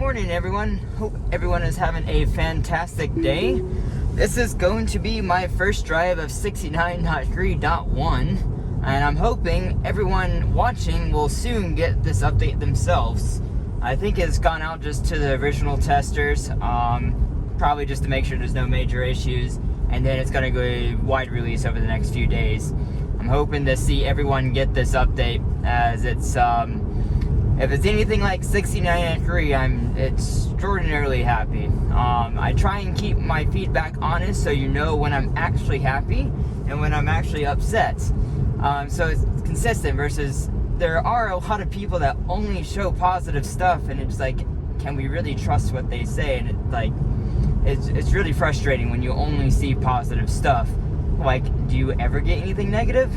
morning, everyone. Hope everyone is having a fantastic day. This is going to be my first drive of 69.3.1, and I'm hoping everyone watching will soon get this update themselves. I think it's gone out just to the original testers, probably just to make sure there's no major issues, and then it's going to go a wide release over the next few days. I'm hoping to see everyone get this update, as it's if it's anything like 69.3, I'm extraordinarily happy. I try and keep my feedback honest, so you know when I'm actually happy and when I'm actually upset. So it's consistent, versus there are a lot of people that only show positive stuff, and it's like, can we really trust what they say? And it's really frustrating when you only see positive stuff. Like, do you ever get anything negative?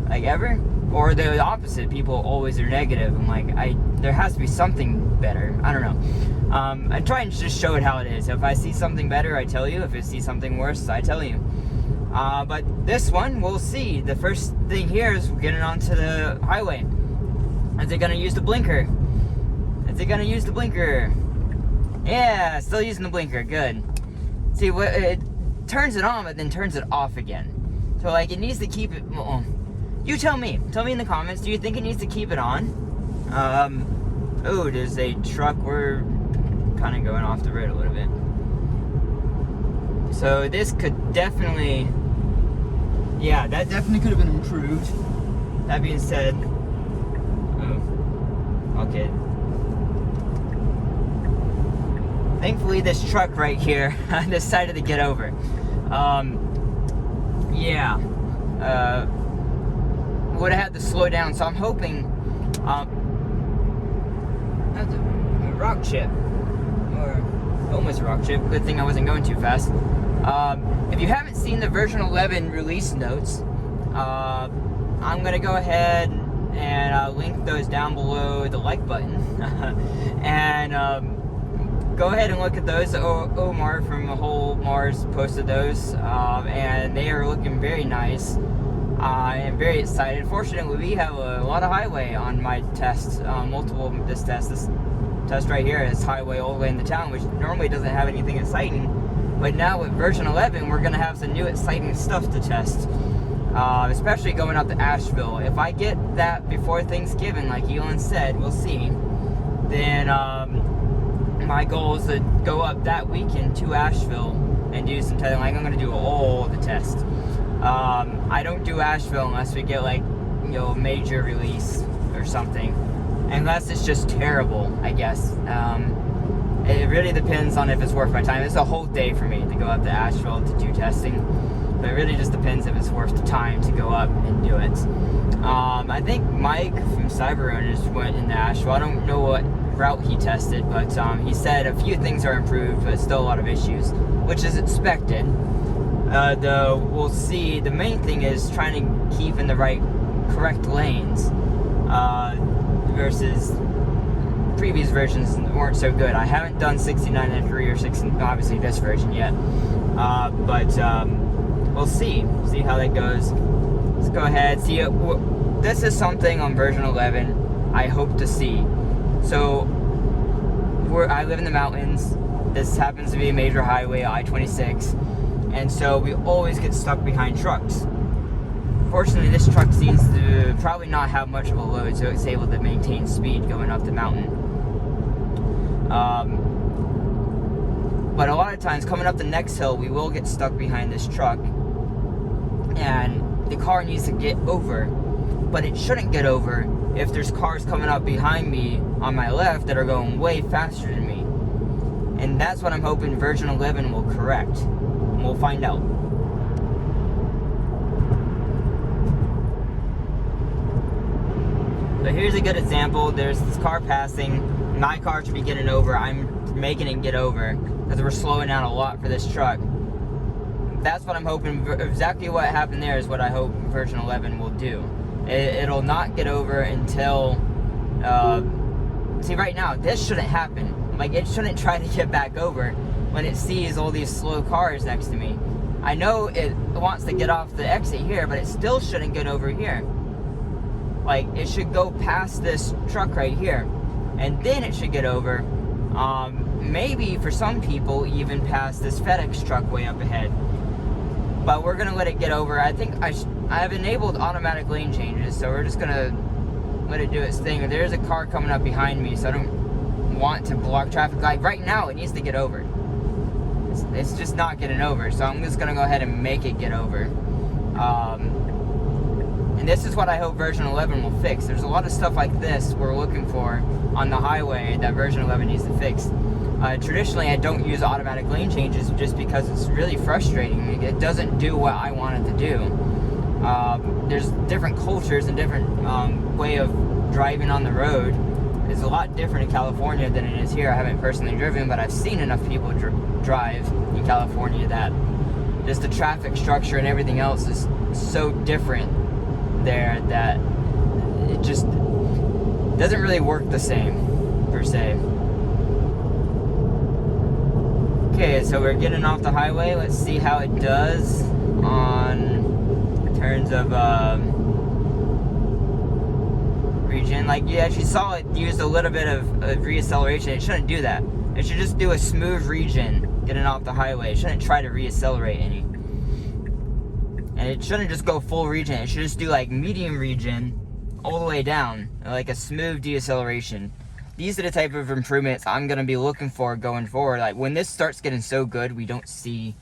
Like, ever? Or the opposite, people always are negative. I'm like, there has to be something better. I don't know. I try and just show it how it is. If I see something better, I tell you. If I see something worse, I tell you. But this one, we'll see. The first thing here is getting onto the highway. Is it gonna use the blinker? Is it gonna use the blinker? Yeah, still using the blinker, good. See, it turns it on, but then turns it off again. So, like, it needs to keep it, you tell me in the comments, do you think it needs to keep it on? Oh, there's a truck, we're kind of going off the road a little bit. So this could definitely, yeah, that definitely could have been improved. That being said, okay. Thankfully, this truck right here decided to get over. Yeah. Would have had to slow down, so I'm hoping. That's a rock chip, or almost a rock chip. Good thing I wasn't going too fast. If you haven't seen the version 11 release notes, I'm gonna go ahead and link those down below the like button, and go ahead and look at those. Omar from the whole Mars posted those, and they are looking very nice. I am very excited. Fortunately, we have a lot of highway on my test, multiple of this test right here is highway all the way into town, which normally doesn't have anything exciting. But now with version 11, we're going to have some new exciting stuff to test, especially going out to Asheville. If I get that before Thanksgiving, like Elon said, we'll see, then my goal is to go up that weekend to Asheville and do some testing. Like, I'm going to do all the tests. I don't do Asheville unless we get, like, you know, a major release or something. Unless it's just terrible, I guess. It really depends on if it's worth my time. It's a whole day for me to go up to Asheville to do testing. But it really just depends if it's worth the time to go up and do it. I think Mike from Cyber Owners went into Asheville. I don't know what route he tested, but he said a few things are improved, but still a lot of issues, which is expected. Though we'll see, the main thing is trying to keep in the correct lanes, versus previous versions weren't so good. I haven't done 69.3 or 60, obviously this version yet, but we'll see how that goes. Let's go ahead, see it. This is something on version 11 I hope to see. So I live in the mountains. This happens to be a major highway, I-26. And so we always get stuck behind trucks. Fortunately, this truck seems to probably not have much of a load, so it's able to maintain speed going up the mountain. But a lot of times, coming up the next hill, we will get stuck behind this truck, and the car needs to get over. But it shouldn't get over if there's cars coming up behind me on my left that are going way faster than me. And that's what I'm hoping version 11 will correct. We'll find out. So here's a good example. There's this car passing. My car should be getting over. I'm making it get over because we're slowing down a lot for this truck. That's what I'm hoping. Exactly what happened there is what I hope version 11 will do. It'll not get over until... see, right now, this shouldn't happen. Like, it shouldn't try to get back over when it sees all these slow cars next to me. I know it wants to get off the exit here, but it still shouldn't get over here. Like, it should go past this truck right here, and then it should get over Maybe for some people even past this FedEx truck way up ahead. But we're gonna let it get over. I think I have enabled automatic lane changes, so we're just gonna let it do its thing. There's a car coming up behind me, so I don't want to block traffic. Like right now, it needs to get over. It's just not getting over, so I'm just gonna go ahead and make it get over. And this is what I hope version 11 will fix. There's a lot of stuff like this we're looking for on the highway that version 11 needs to fix. Traditionally, I don't use automatic lane changes just because it's really frustrating. It doesn't do what I want it to do. There's different cultures and different way of driving on the road. It's a lot different in California than it is here. I haven't personally driven, but I've seen enough people drive in California that just the traffic structure and everything else is so different there that it just doesn't really work the same, per se. Okay, so we're getting off the highway. Let's see how it does on terms of region. Like, you actually saw it used a little bit of reacceleration. It shouldn't do that. It should just do a smooth region getting off the highway. It shouldn't try to reaccelerate any. And it shouldn't just go full region. It should just do like medium region all the way down, like a smooth deceleration. These are the type of improvements I'm going to be looking for going forward. Like when this starts getting so good, we don't see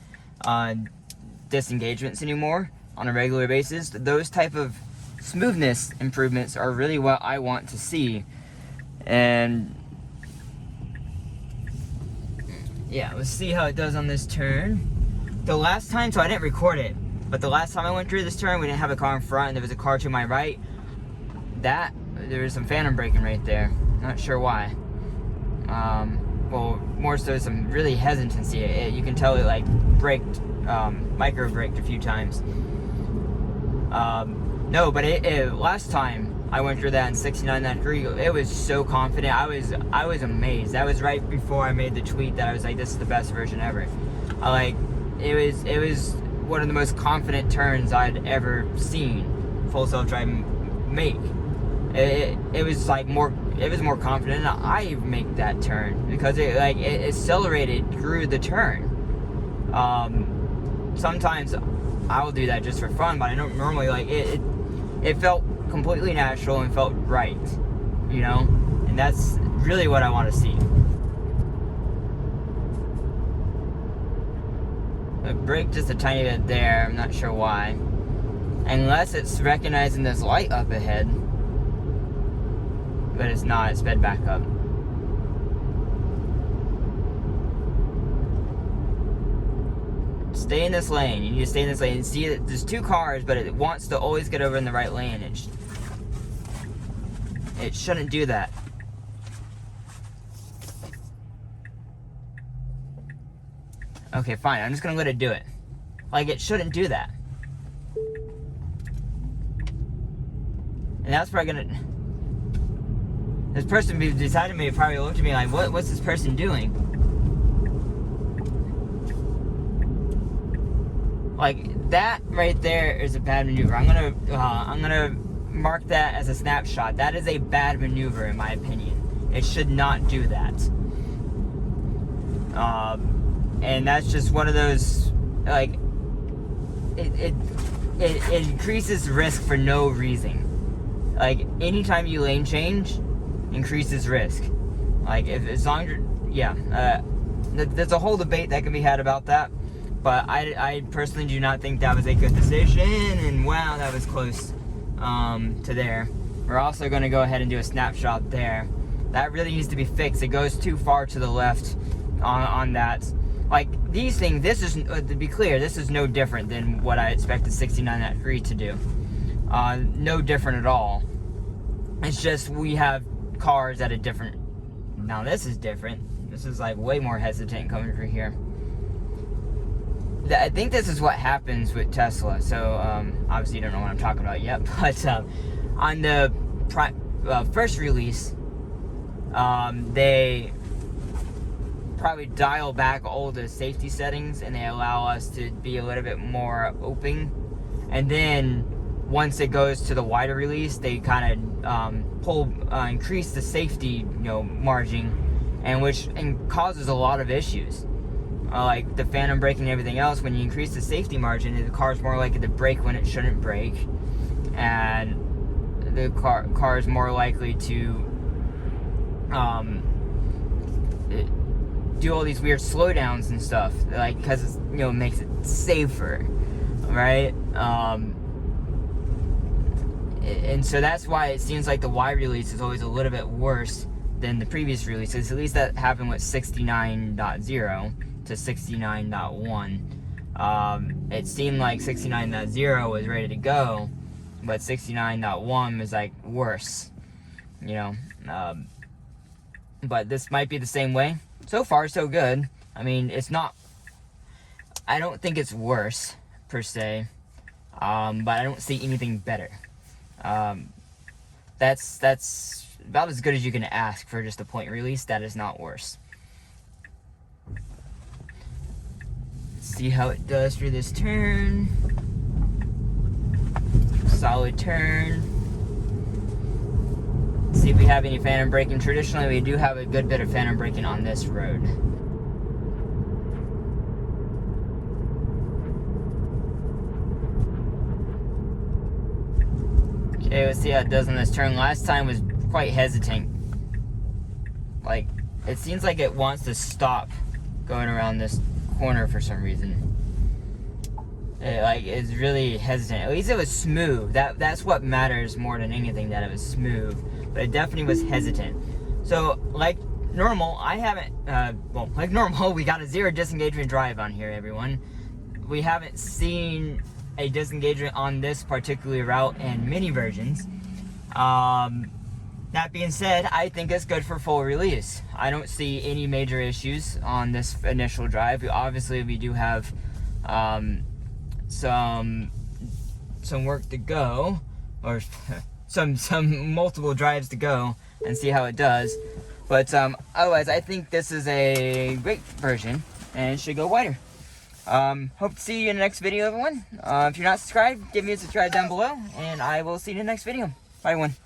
disengagements anymore on a regular basis. Those type of smoothness improvements are really what I want to see. And yeah, let's see how it does on this turn. The last time, so I didn't record it, but the last time I went through this turn, we didn't have a car in front and there was a car to my right. There was some phantom braking right there. Not sure why. Well, more so some really hesitancy. You can tell it like braked, micro braked a few times. No, but last time I went through that in 69 degree, it was so confident. I was amazed. That was right before I made the tweet that I was like, this is the best version ever. It was one of the most confident turns I'd ever seen full self-driving make. It was like more confident that I make that turn because it accelerated through the turn. Sometimes I will do that just for fun, but I don't normally. Like it felt completely natural and felt right, you know, and that's really what I want to see. I braked just a tiny bit there. I'm not sure why, unless it's recognizing this light up ahead. But it's not, it sped back up. Stay in this lane. You need to stay in this lane. See that there's two cars, but it wants to always get over in the right lane. It shouldn't do that. Okay, fine. I'm just gonna let it do it. Like, it shouldn't do that. And that's probably gonna... This person decided me, probably looked at me like, what's this person doing? Like, that right there is a bad maneuver. I'm gonna mark that as a snapshot. That is a bad maneuver in my opinion. It should not do that. And that's just one of those, like, it increases risk for no reason. Like, anytime you lane change, increases risk. Like, as long as you're, yeah, there's a whole debate that can be had about that, but I personally do not think that was a good decision, and wow, that was close to there. We're also going to go ahead and do a snapshot there. That really needs to be fixed. It goes too far to the left on that. Like, these things, this is, to be clear, this is no different than what I expected 69 degree to do. No different at all. It's just we have cars at a different... Now this is different. This is like way more hesitant coming through here. I think this is what happens with Tesla. So obviously you don't know what I'm talking about yet, but on the first release, they probably dial back all the safety settings and they allow us to be a little bit more open. And then once it goes to the wider release, they kind of increase the safety, margin, and causes a lot of issues. Like the phantom braking and everything else. When you increase the safety margin, the car's more likely to brake when it shouldn't brake, and the car is more likely to do all these weird slowdowns and stuff, like, because it's, you know, makes it safer, right? And so that's why it seems like the Y release is always a little bit worse than the previous releases. At least that happened with 69.0 to 69.1. It seemed like 69.0 was ready to go, but 69.1 was like worse, you know. But this might be the same way. So far, so good. I mean, it's not, I don't think it's worse per se, but I don't see anything better. That's about as good as you can ask for just a point release. That is not worse. Let's see how it does for this turn. Solid turn. See if we have any phantom braking. Traditionally, we do have a good bit of phantom braking on this road. Okay, let's see how it does on this turn. Last time was quite hesitant. Like, it seems like it wants to stop going around this corner for some reason. It's really hesitant. At least it was smooth. That's what matters more than anything, that it was smooth. But it definitely was hesitant. So, like normal, I haven't, like normal, we got a 0 disengagement drive on here, everyone. We haven't seen a disengagement on this particular route in many versions. That being said, I think it's good for full release. I don't see any major issues on this initial drive. Obviously, we do have some work to go, or some multiple drives to go and see how it does. But otherwise, I think this is a great version and it should go wider. Hope to see you in the next video, everyone. If you're not subscribed, give me a subscribe down below, and I will see you in the next video. Bye, everyone.